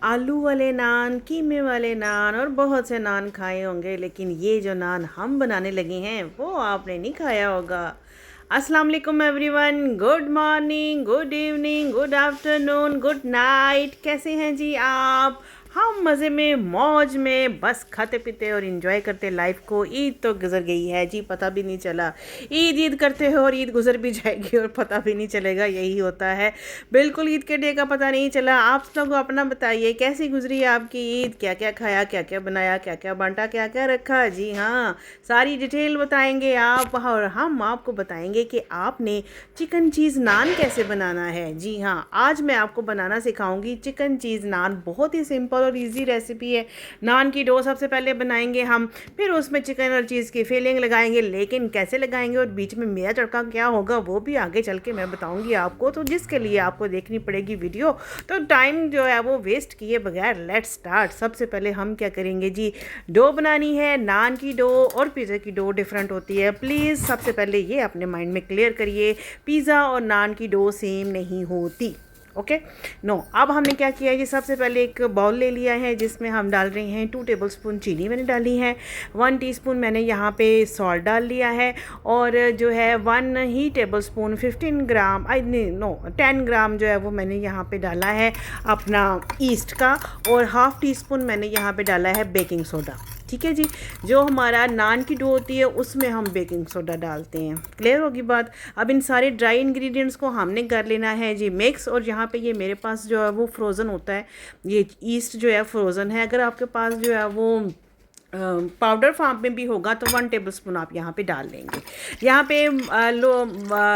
आलू वाले नान, कीमे वाले नान और बहुत से नान खाए होंगे, लेकिन ये जो नान हम बनाने लगे हैं वो आपने नहीं खाया होगा। अस्सलाम वालेकुम everyone, good morning, good evening, good afternoon, good night. कैसे हैं जी आप? हम मज़े में मौज में बस खाते पीते और इन्जॉय करते लाइफ को। ईद तो गुजर गई है जी, पता भी नहीं चला। ईद ईद करते हो और ईद गुजर भी जाएगी और पता भी नहीं चलेगा, यही होता है। बिल्कुल ईद के डे का पता नहीं चला। आप लोग अपना बताइए, कैसी गुजरी है आपकी ईद? क्या क्या खाया, क्या क्या बनाया, क्या क्या बांटा, क्या क्या रखा? जी हाँ, सारी डिटेल बताएंगे आप और हम आपको बताएंगे कि आपने चिकन चीज़ नान कैसे बनाना है। जी हाँ, आज मैं आपको बनाना सिखाऊंगी चिकन चीज़ नान। बहुत ही सिंपल और इजी रेसिपी है। नान की डो सबसे पहले बनाएंगे हम, फिर उसमें चिकन और चीज़ की फिलिंग लगाएंगे, लेकिन कैसे लगाएंगे और बीच में मेरा तड़का क्या होगा वो भी आगे चल के मैं बताऊंगी आपको, तो जिसके लिए आपको देखनी पड़ेगी वीडियो। तो टाइम जो है वो वेस्ट किए बगैर लेट्स स्टार्ट। सबसे पहले हम क्या करेंगे जी, डो बनानी है। नान की डो और पिज़्ज़ा की डो डिफरेंट होती है, प्लीज़ सबसे पहले ये अपने माइंड में क्लियर करिए। पिज़्ज़ा और नान की डो सेम नहीं होती, ओके नो। अब हमने क्या किया है जी, सबसे पहले एक बाउल ले लिया है जिसमें हम डाल रहे हैं 2 टेबलस्पून चीनी मैंने डाली है, 1 टीस्पून मैंने यहाँ पे सॉल्ट डाल लिया है, और जो है 1 ही टेबलस्पून 15 ग्राम 10 ग्राम जो है वो मैंने यहाँ पे डाला है अपना ईस्ट का, और हाफ़ टी स्पून मैंने यहाँ पे डाला है बेकिंग सोडा। ठीक है जी, जो हमारा नान की डो होती है उसमें हम बेकिंग सोडा डालते हैं। क्लियर होगी बात? अब इन सारे ड्राई इंग्रेडिएंट्स को हमने कर लेना है जी मिक्स। और यहाँ पे ये मेरे पास जो है वो फ्रोज़न होता है, ये ईस्ट जो है फ्रोज़न है। अगर आपके पास जो है वो पाउडर फॉर्म में भी होगा तो 1 टेबलस्पून आप यहाँ पे डाल लेंगे। यहाँ पे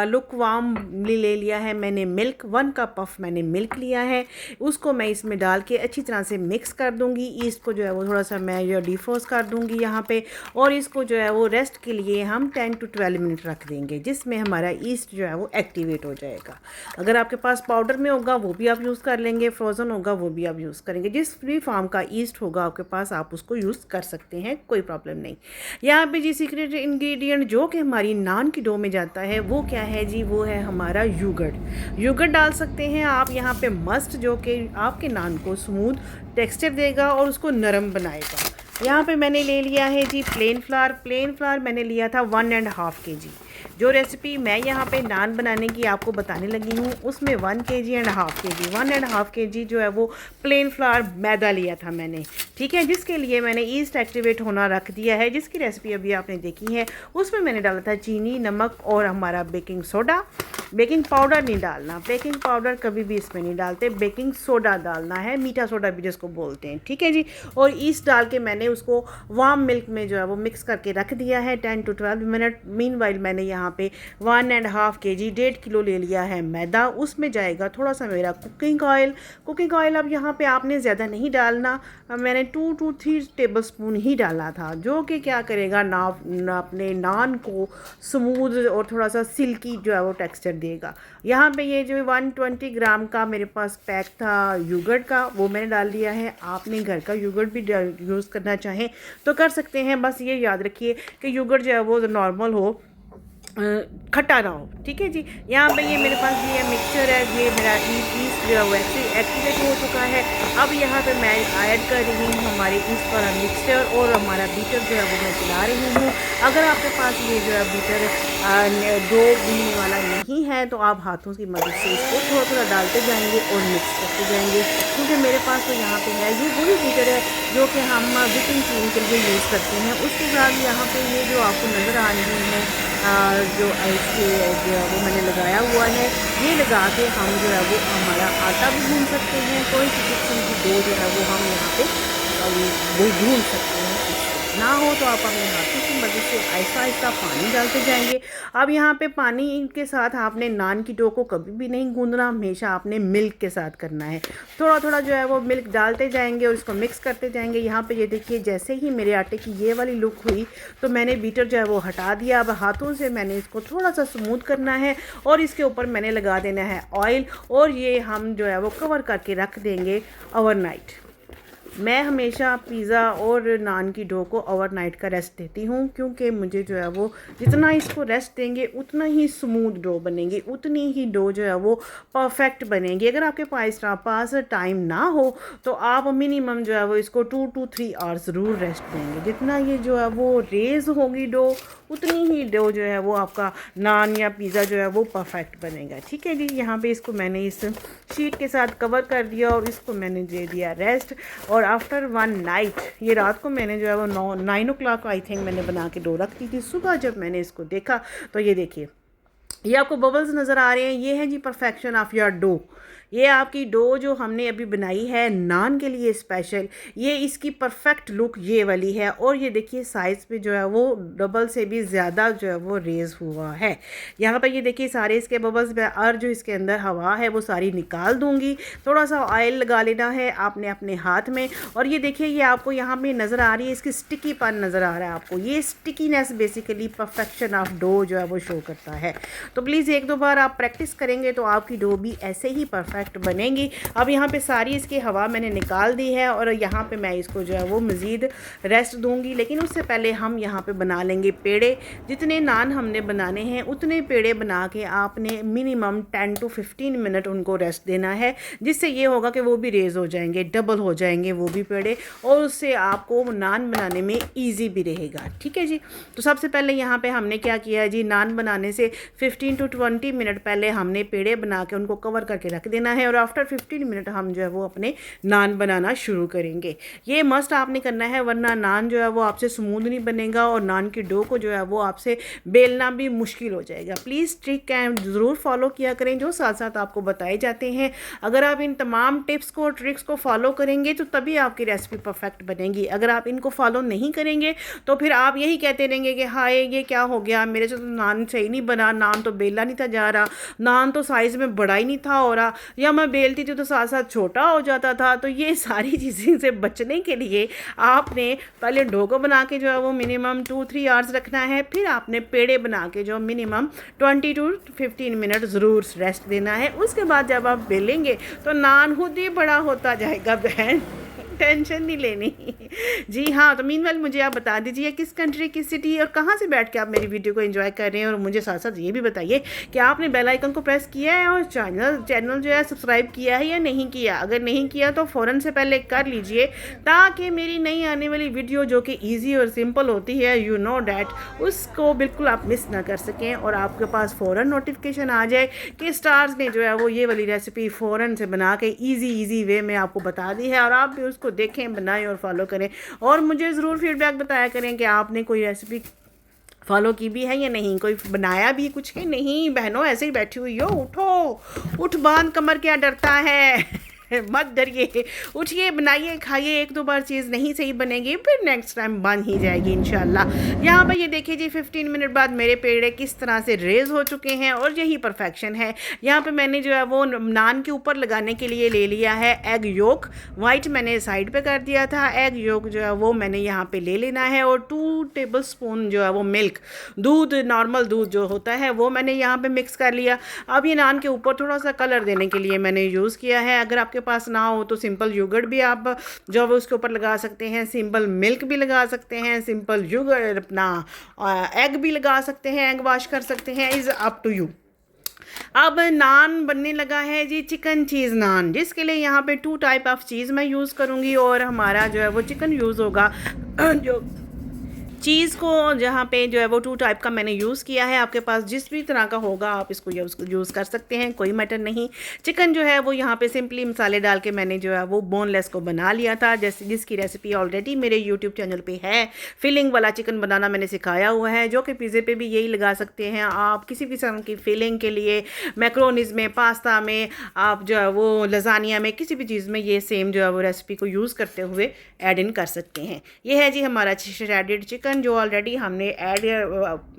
लुक वार्म ले लिया है मैंने मिल्क, 1 कप ऑफ मैंने मिल्क लिया है। उसको मैं इसमें डाल के अच्छी तरह से मिक्स कर दूँगी। ईस्ट को जो है वो थोड़ा सा मैं जो डिफ्रोस्ट कर दूँगी यहाँ पे, और इसको जो है वो रेस्ट के लिए हम 10 to 12 मिनट रख देंगे, जिसमें हमारा ईस्ट जो है वो एक्टिवेट हो जाएगा। अगर आपके पास पाउडर में होगा वो भी आप यूज़ कर लेंगे, फ्रोज़न होगा वो भी आप यूज़ करेंगे। जिस भी फॉर्म का ईस्ट होगा आपके पास आप उसको यूज़ कर सकते हैं, कोई प्रॉब्लम नहीं। यहाँ पे जी सीक्रेट इंग्रेडिएंट जो कि हमारी नान की डो में जाता है वो क्या है जी, वो है हमारा योगर्ट। योगर्ट डाल सकते हैं आप यहाँ पे मस्ट, जो कि आपके नान को स्मूथ टेक्सचर देगा और उसको नरम बनाएगा। यहाँ पे मैंने ले लिया है जी प्लेन फ्लावर। प्लेन फ्लावर मैंने लिया था 1.5 kg। जो रेसिपी मैं यहाँ पे नान बनाने की आपको बताने लगी हूँ उसमें 1 kg एंड हाफ के जी 1.5 kg जो है वो प्लेन फ्लावर मैदा लिया था मैंने। ठीक है, जिसके लिए मैंने ईस्ट एक्टिवेट होना रख दिया है, जिसकी रेसिपी अभी आपने देखी है। उसमें मैंने डाला था चीनी, नमक और हमारा बेकिंग सोडा। बेकिंग पाउडर नहीं डालना, बेकिंग पाउडर कभी भी इसमें नहीं डालते, बेकिंग सोडा डालना है, मीठा सोडा भी जिसको बोलते हैं। ठीक है जी, और ईस्ट डाल के मैंने उसको वार्म मिल्क में जो है वो मिक्स करके रख दिया है 10 to 12 मिनट। मीनवाइल मैंने यहाँ पे 1.5 kg 1.5 किलो ले लिया है मैदा। उसमें जाएगा थोड़ा सा मेरा कुकिंग ऑयल। कुकिंग ऑयल अब यहाँ पे आपने ज़्यादा नहीं डालना, मैंने 2 to 3 टेबलस्पून ही डाला था, जो कि क्या करेगा ना अपने नान को स्मूथ और थोड़ा सा सिल्की जो है वो टेक्सचर देगा। यहाँ पे ये जो 120 ग्राम का मेरे पास पैक था योगर्ट का वो मैंने डाल दिया है। आपने घर का योगर्ट भी यूज़ करना चाहें तो कर सकते हैं, बस ये याद रखिए कि योगर्ट जो है वो नॉर्मल हो, खट्टा ना हो। ठीक है जी, यहाँ पे ये मेरे पास ये मिक्सचर है, ये मेरा ईस्ट जो है वो एक्टिवेट हो चुका है। अब यहाँ पे मैं ऐड कर रही हूँ हमारे ईस्ट वाला मिक्सचर, और हमारा बीटर जो है वो मैं चला रही हूँ। अगर आपके पास ये जो है बीटर डो गूंदने वाला नहीं है तो आप हाथों की मदद से इसको थोड़ा थोड़ा डालते जाएंगे और मिक्स करते जाएंगे, क्योंकि मेरे पास तो यहाँ पे है ये वही बीटर है जो कि हम विपिंग क्रीम के लिए यूज़ करते हैं। उसके बाद यहाँ पे ये जो आपको नज़र आ रही है जो इसके जो है वो मैंने लगाया हुआ है, ये लगा के हम जो है वो हमारा आटा भी भून सकते हैं। कोई सी किस्म की डो जो है वो हम यहाँ पे वो भून सकते हैं। ना हो तो आप अपने हाथों की मदद से आहिस्ता आहिस्ता पानी डालते जाएंगे। अब यहाँ पे पानी के साथ आपने नान की डो को कभी भी नहीं गूंदना, हमेशा आपने मिल्क के साथ करना है। थोड़ा थोड़ा जो है वो मिल्क डालते जाएंगे और इसको मिक्स करते जाएंगे। यहाँ पे ये देखिए, जैसे ही मेरे आटे की ये वाली लुक हुई तो मैंने बीटर जो है वो हटा दिया। अब हाथों से मैंने इसको थोड़ा सा स्मूथ करना है और इसके ऊपर मैंने लगा देना है ऑयल, और ये हम जो है वो कवर करके रख देंगे ओवरनाइट। मैं हमेशा पिज़्ज़ा और नान की डो को ओवरनाइट का रेस्ट देती हूँ, क्योंकि मुझे जो है वो जितना इसको रेस्ट देंगे उतना ही स्मूथ डो बनेगी, उतनी ही डो जो है वो परफेक्ट बनेगी। अगर आपके पास टाइम ना हो तो आप मिनिमम जो है वो इसको 2 to 3 आवर्स ज़रूर रेस्ट देंगे। जितना ये जो है वो रेज़ होगी डो, उतनी ही डो जो है वो आपका नान या पिज़्ज़ा जो है वो परफेक्ट बनेगा। ठीक है जी, यहाँ पे इसको मैंने इस शीट के साथ कवर कर दिया और इसको मैंने दे दिया रेस्ट। और आफ्टर 1 नाइट, ये रात को मैंने जो है वो 9 o'clock आई थिंक मैंने बना के डो रख दी थी। सुबह जब मैंने इसको देखा तो ये देखिए, ये आपको बबल्स नज़र आ रहे हैं, ये है जी परफेक्शन ऑफ योर डो। ये आपकी डो जो हमने अभी बनाई है नान के लिए स्पेशल, ये इसकी परफेक्ट लुक ये वाली है। और ये देखिए साइज़ पे जो है वो डबल से भी ज़्यादा जो है वो रेज़ हुआ है। यहाँ पर ये देखिए सारे इसके बबल्स, और जो इसके अंदर हवा है वो सारी निकाल दूँगी। थोड़ा सा ऑयल लगा लेना है आपने अपने हाथ में। और ये देखिए, ये आपको यहाँ पे नज़र आ रही है, इसकी स्टिकी पन नज़र आ रहा है आपको। ये stickiness basically perfection of dough जो है वो शो करता है। तो प्लीज़ 1-2 बार आप प्रैक्टिस करेंगे तो आपकी डो भी ऐसे ही परफेक्ट बनेगी। अब यहाँ पे सारी इसकी हवा मैंने निकाल दी है और यहाँ पे मैं इसको जो है वो मज़ीद रेस्ट दूंगी। लेकिन उससे पहले हम यहाँ पे बना लेंगे पेड़े। जितने नान हमने बनाने हैं उतने पेड़े बना के आपने मिनिमम 10 to 15 मिनट उनको रेस्ट देना है, जिससे ये होगा कि वो भी रेज़ हो जाएंगे, डबल हो जाएंगे वो भी पेड़े, और उससे आपको नान बनाने में ईजी भी रहेगा। ठीक है जी। तो सबसे पहले यहाँ पे हमने क्या किया है जी, नान बनाने से 15 to 20 मिनट पहले हमने पेड़े बना के उनको कवर करके रख देना है। और आफ्टर 15 मिनट हम जो है वो अपने नान बनाना शुरू करेंगे। ये मस्ट आपने करना है, वरना नान जो है वो आपसे स्मूथ नहीं बनेगा और नान की डो को जो है वो आपसे बेलना भी मुश्किल हो जाएगा। प्लीज़ ट्रिक एंड ज़रूर फॉलो किया करें जो साथ साथ आपको बताए जाते हैं। अगर आप इन तमाम टिप्स को, ट्रिक्स को फॉलो करेंगे तो तभी आपकी रेसिपी परफेक्ट बनेगी। अगर आप इनको फॉलो नहीं करेंगे तो फिर आप यही कहते रहेंगे कि हाय ये क्या हो गया, मेरे से तो नान सही नहीं बना, नान तो बेला नहीं था जा रहा, नान तो साइज़ में बड़ा ही नहीं था हो रहा, या मैं बेलती थी तो साथ साथ छोटा हो जाता था। तो ये सारी चीज़ें से बचने के लिए आपने पहले डो को बना के जो है वो मिनिमम 2-3 आवर्स रखना है। फिर आपने पेड़े बना के जो मिनिमम 20 to 15 मिनट ज़रूर रेस्ट देना है। उसके बाद जब आप बेलेंगे तो नान खुद ही बड़ा होता जाएगा बहन, टेंशन नहीं लेनी। जी हाँ, तो मीनवाइल मुझे आप बता दीजिए किस कंट्री, किस सिटी और कहाँ से बैठ के आप मेरी वीडियो को एंजॉय कर रहे हैं। और मुझे साथ साथ ये भी बताइए कि आपने बेल आइकन को प्रेस किया है और चैनल जो है सब्सक्राइब किया है या नहीं किया। अगर नहीं किया तो फ़ौरन से पहले कर लीजिए, ताकि मेरी नई आने वाली वीडियो जो कि ईजी और सिंपल होती है, यू नो डैट, उसको बिल्कुल आप मिस ना कर सकें और आपके पास फ़ौरन नोटिफिकेशन आ जाए कि स्टार्स ने जो है वो ये वाली रेसिपी फ़ौरन से बना के ईजी वे में आपको बता दी है। और आप भी उसको देखें, बनाएं और फॉलो करें। और मुझे ज़रूर फीडबैक बताया करें कि आपने कोई रेसिपी फॉलो की भी है या नहीं, कोई बनाया भी कुछ है नहीं। बहनों ऐसे ही बैठी हुई हो, उठो, उठ बांध कमर, क्या डरता है मत डरिए, उठिए, बनाइए, खाइए। 1-2 बार चीज़ नहीं सही बनेगी फिर नेक्स्ट टाइम बन ही जाएगी इंशाल्लाह। यहाँ पर ये देखिए जी 15 मिनट बाद मेरे पेड़े किस तरह से रेज हो चुके हैं और यही परफेक्शन है। यहाँ पे मैंने जो है वो नान के ऊपर लगाने के लिए ले लिया है एग योक। वाइट मैंने साइड पे कर दिया था, एग योक जो है वो मैंने यहाँ पे ले लेना है। और 2 टेबलस्पून जो है वो मिल्क, दूध, नॉर्मल दूध जो होता है वो मैंने यहाँ पे मिक्स कर लिया। अब ये नान के ऊपर थोड़ा सा कलर देने के लिए मैंने यूज़ किया है। अगर आपके पास ना हो तो सिंपल योगर्ट भी आप जो है उसके ऊपर लगा सकते हैं, सिंपल मिल्क भी लगा सकते हैं, सिंपल योगर्ट अपना एग भी लगा सकते हैं, एग वॉश कर सकते हैं, इज़ अप टू यू। अब नान बनने लगा है जी चिकन चीज़ नान, जिसके लिए यहाँ पे 2 टाइप ऑफ चीज़ मैं यूज़ करूँगी और हमारा जो है वो चिकन यूज़ होगा। जो चीज़ को जहाँ पे जो है वो 2 टाइप का मैंने यूज़ किया है, आपके पास जिस भी तरह का होगा आप इसको यूज़ कर सकते हैं, कोई मैटर नहीं। चिकन जो है वो यहाँ पे सिंपली मसाले डाल के मैंने जो है वो बोनलेस को बना लिया था, जैसे जिसकी रेसिपी ऑलरेडी मेरे यूट्यूब चैनल पे है। फिलिंग वाला चिकन बनाना मैंने सिखाया हुआ है, जो कि पिज़्ज़े पे भी यही लगा सकते हैं आप। किसी भी किस्म की फिलिंग के लिए मैक्रोनीज में, पास्ता में, आप जो है वो लजानिया में, किसी भी चीज़ में ये सेम जो है वो रेसिपी को यूज़ करते हुए ऐड इन कर सकते हैं। ये है जी हमारा श्रेडेड चिकन। चिकन जो ऑलरेडी हमने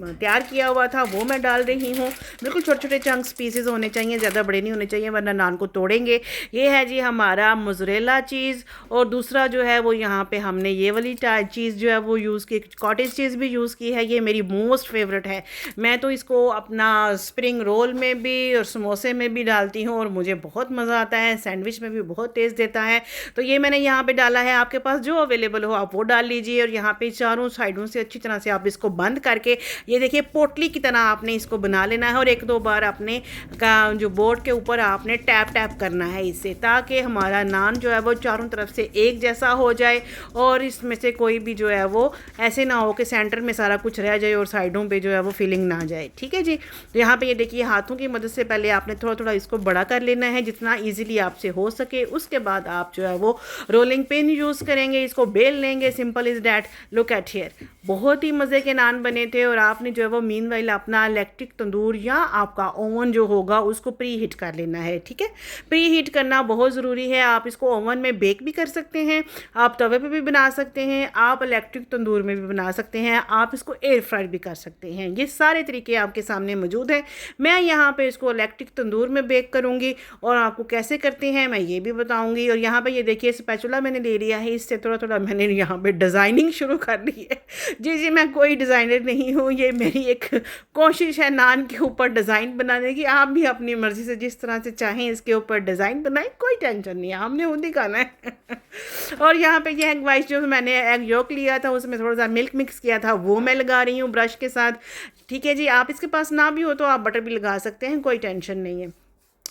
तैयार किया हुआ था वो मैं डाल रही हूँ। बिल्कुल छोटे छोटे चंक्स पीसेस होने चाहिए, ज़्यादा बड़े नहीं होने चाहिए वरना नान को तोड़ेंगे। ये है जी हमारा मोज़रेला चीज़, और दूसरा जो है वो यहाँ पे हमने ये वाली चीज़ जो है वो यूज़ की, कॉटेज चीज़ भी यूज़ की है। ये मेरी मोस्ट फेवरेट है। मैं तो इसको अपना स्प्रिंग रोल में भी और समोसे में भी डालती हूँ और मुझे बहुत मज़ा आता है। सैंडविच में भी बहुत टेस्ट देता है। तो ये मैंने यहाँ पे डाला है। आपके पास जो अवेलेबल हो आप वो डाल लीजिए। और यहाँ पे चारों साइडों से अच्छी तरह से आप इसको बंद करके, ये देखिए पोटली की तरह आपने इसको बना लेना है। और एक दो बार अपने जो बोर्ड के ऊपर आपने टैप टैप करना है इससे, ताकि हमारा नान जो है वो चारों तरफ से एक जैसा हो जाए और इसमें से कोई भी जो है वो ऐसे ना हो कि सेंटर में सारा कुछ रह जाए और साइडों पे जो है वो फिलिंग ना जाए। ठीक है जी। तो यहाँ पे ये देखिए हाथों की मदद से पहले आपने थोड़ा थोड़ा इसको बड़ा कर लेना है जितना ईजिली आपसे हो सके। उसके बाद आप जो है वो रोलिंग पिन यूज़ करेंगे, इसको बेल लेंगे। Simple is that. Look at here, बहुत ही मज़े के नान बने थे। और आपने जो है वो मीनवाइल अपना इलेक्ट्रिक तंदूर या आपका ओवन जो होगा उसको प्री हीट कर लेना है। ठीक है, प्री हीट करना बहुत ज़रूरी है। आप इसको ओवन में बेक भी कर सकते हैं, आप तवे पे भी बना सकते हैं, आप इलेक्ट्रिक तंदूर में भी बना सकते हैं, आप इसको एयर फ्रायर भी कर सकते हैं। ये सारे तरीके आपके सामने मौजूद हैं। मैं यहाँ पे इसको इलेक्ट्रिक तंदूर में बेक करूँगी और आपको कैसे करते हैं मैं ये भी बताऊँगी। और यहाँ पे ये देखिए स्पैचुला मैंने ले लिया है, इससे थोड़ा थोड़ा मैंने यहाँ पे डिज़ाइनिंग शुरू कर ली है। जी, मैं कोई डिज़ाइनर नहीं हूँ, ये मेरी एक कोशिश है नान के ऊपर डिज़ाइन बनाने की। आप भी अपनी मर्ज़ी से जिस तरह से चाहें इसके ऊपर डिज़ाइन बनाएं, कोई टेंशन नहीं है, हमने खुद ही खाना है। और यहाँ पे ये एग वाइट जो मैंने एग योक लिया था उसमें थोड़ा सा मिल्क मिक्स किया था वो मैं लगा रही हूँ ब्रश के साथ। ठीक है जी, आप इसके पास ना भी हो तो आप बटर भी लगा सकते हैं, कोई टेंशन नहीं है।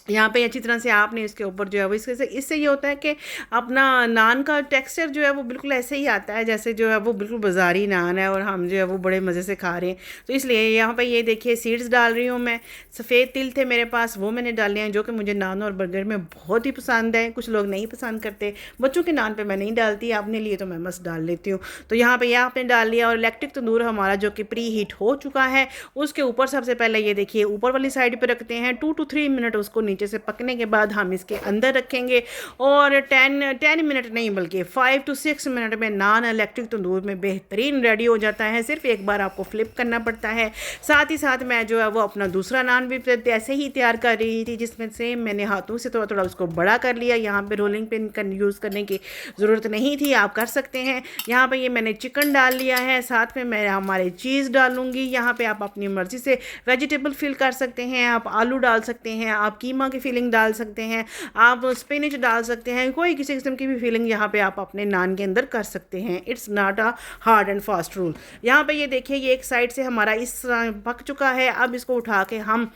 यहाँ पे अच्छी तरह से आपने इसके ऊपर जो है वो इससे ये होता है कि अपना नान का टेक्सचर जो है वो बिल्कुल ऐसे ही आता है जैसे जो है वो बिल्कुल बाज़ारी नान है और हम जो है वो बड़े मज़े से खा रहे हैं। तो इसलिए यहाँ पे ये देखिए सीड्स डाल रही हूँ मैं। सफ़ेद तिल थे मेरे पास वो मैंने डाले हैं, जो कि मुझे नान और बर्गर में बहुत ही पसंद है। कुछ लोग नहीं पसंद करते, बच्चों के नान पर मैं नहीं डालती, अपने लिए तो मैं मस्त डाल लेती हूँ। तो यहाँ पर यह आपने डाल लिया। और इलेक्ट्रिक तंदूर हमारा जो कि प्री हीट हो चुका है उसके ऊपर सबसे पहले ये देखिए ऊपर वाली साइड पर रखते हैं। 2 to 3 मिनट उसको नीचे से पकने के बाद हम इसके अंदर रखेंगे और 10 मिनट नहीं बल्कि 5 to 6 मिनट में नान इलेक्ट्रिक तंदूर में बेहतरीन रेडी हो जाता है। सिर्फ एक बार आपको फ्लिप करना पड़ता है। साथ ही साथ मैं जो है वो अपना दूसरा नान भी ऐसे ही तैयार कर रही थी, जिसमें से मैंने हाथों से थोड़ा थोड़ा उसको बड़ा कर लिया। यहाँ पे रोलिंग पिन का यूज़ करने की ज़रूरत नहीं थी, आप कर सकते हैं। यहाँ पे ये मैंने चिकन डाल लिया है, साथ में मैं हमारे चीज़ डालूंगी। यहाँ पे आप अपनी मर्ज़ी से वेजिटेबल फिल कर सकते हैं, आप आलू डाल सकते हैं, आप कीमा की फिलिंग डाल सकते हैं, आप स्पिनच डाल सकते हैं, कोई किसी किस्म की भी फीलिंग यहाँ पे आप अपने नान के अंदर कर सकते हैं। It's not a hard and fast rule. यहाँ पे ये देखिए ये एक साइड से हमारा इस पक चुका है। अब इसको उठा के हम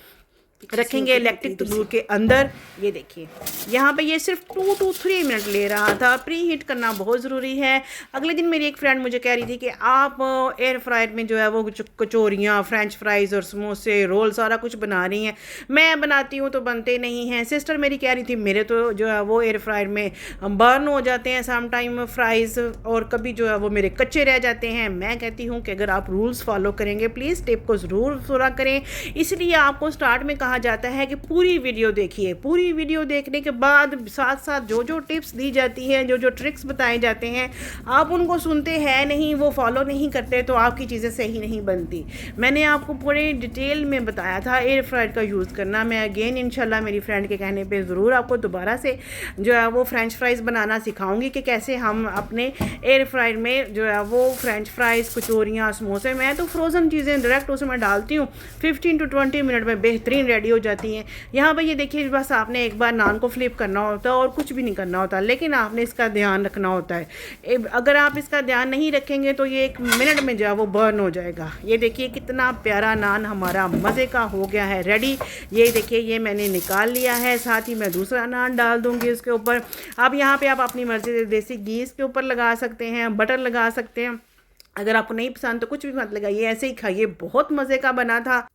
रखेंगे इलेक्ट्रिक तंदूर के अंदर। ये देखिए यहाँ पे ये सिर्फ 2 to 3 मिनट ले रहा था। प्री हीट करना बहुत ज़रूरी है। अगले दिन मेरी एक फ्रेंड मुझे कह रही थी कि आप एयर फ्रायर में जो है वो कचौरियाँ, फ्रेंच फ्राइज़ और समोसे, रोल सारा कुछ बना रही हैं। मैं बनाती हूँ तो बनते नहीं हैं। सिस्टर मेरी कह रही थी मेरे तो जो है वो एयर फ्रायर में बर्न हो जाते हैं सम टाइम फ्राइज़, और कभी जो है वो मेरे कच्चे रह जाते हैं। मैं कहती हूँ कि अगर आप रूल्स फॉलो करेंगे प्लीज़ टिप को ज़रूर पूरा करें। इसलिए आपको स्टार्ट में कहा जाता है कि पूरी वीडियो देखिए। पूरी वीडियो देखने के बाद साथ साथ जो जो टिप्स दी जाती हैं, जो जो ट्रिक्स बताए जाते हैं, आप उनको सुनते हैं नहीं, वो फॉलो नहीं करते तो आपकी चीज़ें सही नहीं बनती। मैंने आपको पूरे डिटेल में बताया था एयर फ्रायर का यूज़ करना। मैं अगेन इंशाल्लाह मेरी फ्रेंड के कहने पे ज़रूर आपको दोबारा से जो है वो फ्रेंच फ्राइज़ बनाना सिखाऊंगी कि कैसे हम अपने एयर फ्रायर में जो है वो फ्रेंच फ्राइज़, कचौरियाँ, समोसे, मैं तो फ्रोज़न चीज़ें डायरेक्ट उसमें डालती हूँ। 15 to 20 मिनट में बेहतरीन रेडी हो जाती हैं। यहाँ पर ये देखिए बस आपने एक बार नान को फ्लिप करना होता है और कुछ भी नहीं करना होता, लेकिन आपने इसका ध्यान रखना होता है। अगर आप इसका ध्यान नहीं रखेंगे तो ये 1 मिनट में जो है वो बर्न हो जाएगा। ये देखिए कितना प्यारा नान हमारा मज़े का हो गया है रेडी। ये देखिए ये मैंने निकाल लिया है, साथ ही मैं दूसरा नान डाल दूँगी उसके ऊपर। अब यहाँ पर आप अपनी मर्ज़ी से देसी घी इसके ऊपर लगा सकते हैं, बटर लगा सकते हैं। अगर आपको नहीं पसंद तो कुछ भी मत लगाइए, ऐसे ही खाइए, बहुत मज़े का बना था।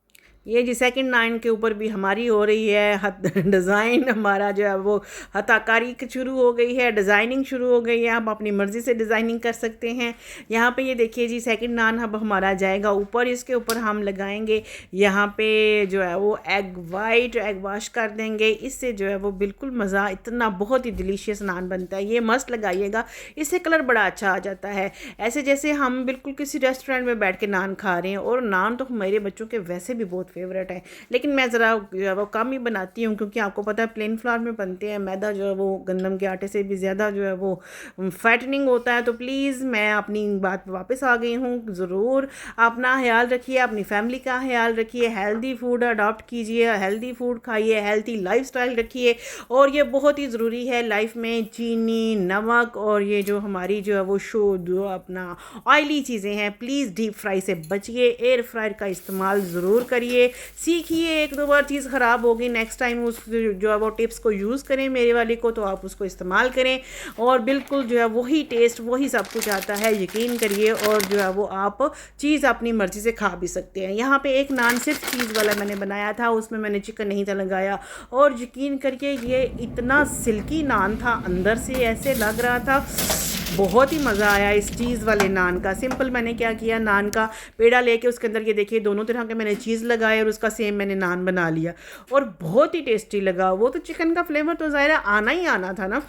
ये जी सेकंड नान के ऊपर भी हमारी हो रही है डिज़ाइन, हमारा जो है वो हताकारी शुरू हो गई है, डिज़ाइनिंग शुरू हो गई है। आप अपनी मर्ज़ी से डिज़ाइनिंग कर सकते हैं। यहाँ पे ये देखिए जी सेकंड नान अब हमारा जाएगा ऊपर, इसके ऊपर हम लगाएंगे यहाँ पे जो है वो एग वाइट, एग वाश कर देंगे। इससे जो है वो बिल्कुल मज़ा, इतना बहुत ही डिलीशियस नान बनता है। ये मस्त लगाइएगा, इससे कलर बड़ा अच्छा आ जाता है, ऐसे जैसे हम बिल्कुल किसी रेस्टोरेंट में बैठ के नान खा रहे हैं। और नान तो मेरे बच्चों के वैसे भी बहुत फेवरेट है, लेकिन मैं ज़रा जो है वो कम ही बनाती हूँ, क्योंकि आपको पता है प्लेन फ्लावर में बनते हैं, मैदा जो है वो गंदम के आटे से भी ज़्यादा जो है वो फैटनिंग होता है। तो प्लीज़ मैं अपनी बात वापस आ गई हूँ। ज़रूर अपना ख्याल रखिए, अपनी फैमिली का ख्याल रखिए, हेल्दी फूड अडॉप्ट कीजिए, हेल्दी फूड खाइए, हेल्दी लाइफस्टाइल रखिए। और ये बहुत ही ज़रूरी है लाइफ में, चीनी, नमक और ये जो हमारी जो है वो जो अपना ऑयली चीज़ें हैं, प्लीज़ डीप फ्राई से बचिए। एयर फ्रायर का इस्तेमाल ज़रूर करिए, सीखिए। एक दो बार चीज़ ख़राब होगी, नेक्स्ट टाइम उस जो है वो टिप्स को यूज़ करें मेरे वाली को, तो आप उसको इस्तेमाल करें और बिल्कुल जो है वही टेस्ट, वही सब कुछ आता है, यकीन करिए। और जो है वो आप चीज़ अपनी मर्ज़ी से खा भी सकते हैं। यहाँ पे एक नान सिर्फ चीज़ वाला मैंने बनाया था, उसमें मैंने चिकन नहीं था लगाया, और यकीन करके ये इतना सिल्की नान था, अंदर से ऐसे लग रहा था, बहुत ही मज़ा आया इस चीज़ वाले नान का। सिंपल मैंने क्या किया, नान का पेड़ा लेके उसके अंदर ये देखिए दोनों तरह के मैंने चीज़ लगाए और उसका सेम मैंने नान बना लिया, और बहुत ही टेस्टी लगा। वो तो चिकन का फ्लेवर तो ज़ाहिर आना ही आना था ना,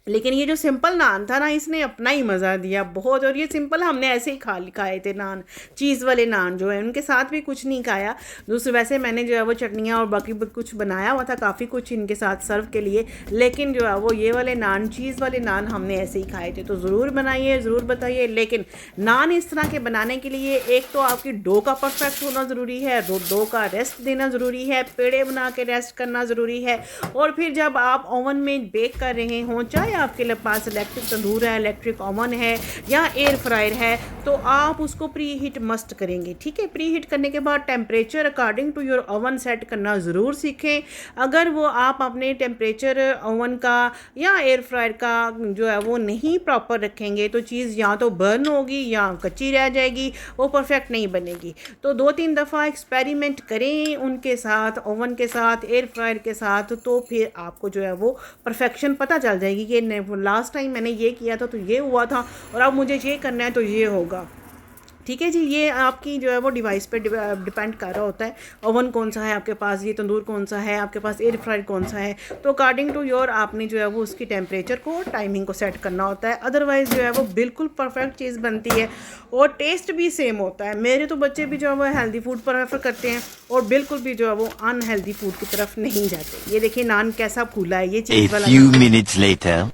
लेकिन ये जो सिंपल नान था ना, इसने अपना ही मज़ा दिया बहुत। और ये सिंपल हमने ऐसे ही खाए थे नान, चीज़ वाले नान जो है, उनके साथ भी कुछ नहीं खाया। दूसरे वैसे मैंने जो है वो चटनियाँ और बाकी कुछ बनाया हुआ था, काफ़ी कुछ इनके साथ सर्व के लिए, लेकिन जो है वो ये वाले नान, चीज़ वाले नान हमने ऐसे ही खाए थे। तो ज़रूर बनाइए, ज़रूर बताइए। लेकिन नान इस तरह के बनाने के लिए एक तो आपकी डो का परफेक्ट होना ज़रूरी है, डो का रेस्ट देना ज़रूरी है, पेड़े बना के रेस्ट करना ज़रूरी है। और फिर जब आप ओवन में बेक कर रहे हों, चाहे आपके पास इलेक्ट्रिक तंदूर है, इलेक्ट्रिक ओवन है या एयर फ्रायर है, तो आप उसको प्री हीट मस्ट करेंगे, ठीक है। प्री हीट करने के बाद temperature according to your oven set करना ज़रूर सीखें। अगर वो आप अपने टेम्परेचर ओवन का या एयर फ्रायर का जो है वो नहीं प्रॉपर रखेंगे, तो चीज़ या तो बर्न होगी या कच्ची रह जाएगी, वो परफेक्ट नहीं बनेगी। तो 2-3 दफ़ा एक्सपेरिमेंट करें उनके साथ, ओवन के साथ, एयर फ्रायर के साथ, तो फिर आपको जो है वो परफेक्शन पता चल जाएगी कि लास्ट टाइम मैंने ये किया था तो ये हुआ था, और अब मुझे ये करना है तो ये होगा, ठीक है जी। ये आपकी जो है वो डिवाइस पे डिपेंड कर रहा होता है, ओवन कौन सा है आपके पास, ये तंदूर कौन सा है आपके पास, एयर फ्रायर कौन सा है। तो अकॉर्डिंग टू योर आपने जो है वो उसकी टेम्परेचर को, टाइमिंग को सेट करना होता है। अदरवाइज़ जो है वो बिल्कुल परफेक्ट चीज़ बनती है और टेस्ट भी सेम होता है। मेरे तो बच्चे भी जो है वो हेल्दी फूड प्रेफर करते हैं और बिल्कुल भी जो है वो अनहेल्दी फूड की तरफ नहीं जाते। ये देखिए नान कैसा फूला है, ये चीज़ वाला।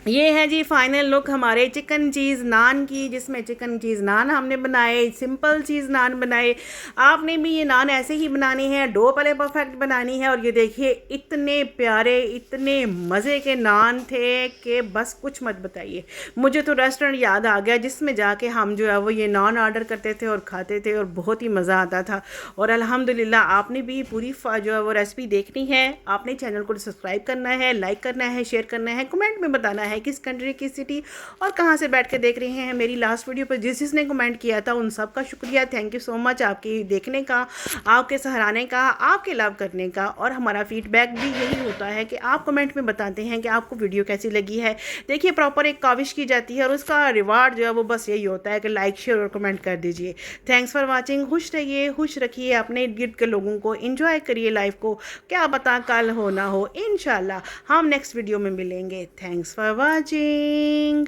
ये है जी फाइनल लुक हमारे चिकन चीज़ नान की, जिसमें चिकन चीज़ नान हमने बनाए, सिंपल चीज़ नान बनाए। आपने भी ये नान ऐसे ही बनानी है, डो पहले परफेक्ट बनानी है। और ये देखिए इतने प्यारे, इतने मज़े के नान थे कि बस कुछ मत बताइए। मुझे तो रेस्टोरेंट याद आ गया जिसमें जाके हम जो है वो ये नान ऑर्डर करते थे और खाते थे, और बहुत ही मज़ा आता था। और अल्हम्दुलिल्लाह आपने भी पूरी जो है वो रेसिपी देखनी है, आपने चैनल को सब्सक्राइब करना है, लाइक करना है, शेयर करना है, कमेंट में बताना है किस कंट्री, किस सिटी और कहाँ से बैठ के देख रहे हैं। मेरी लास्ट वीडियो पर जिसने कमेंट किया था उन सब का शुक्रिया, थैंक यू सो मच आपकी देखने का, आपके सराहने का, आपके लव करने का। और हमारा फीडबैक भी यही होता है कि आप कमेंट में बताते हैं कि आपको वीडियो कैसी लगी है। देखिए प्रॉपर एक काविश की जाती है और उसका रिवार्ड जो है वो बस यही होता है कि लाइक, शेयर और कमेंट कर दीजिए। Thanks for watching. खुश रहिए, खुश रखिए अपने इर्द गिर्द के लोगों को, इंजॉय करिए लाइफ को, क्या पता कल हो ना हो। इंशाल्लाह हम नेक्स्ट वीडियो में मिलेंगे। Thanks for watching.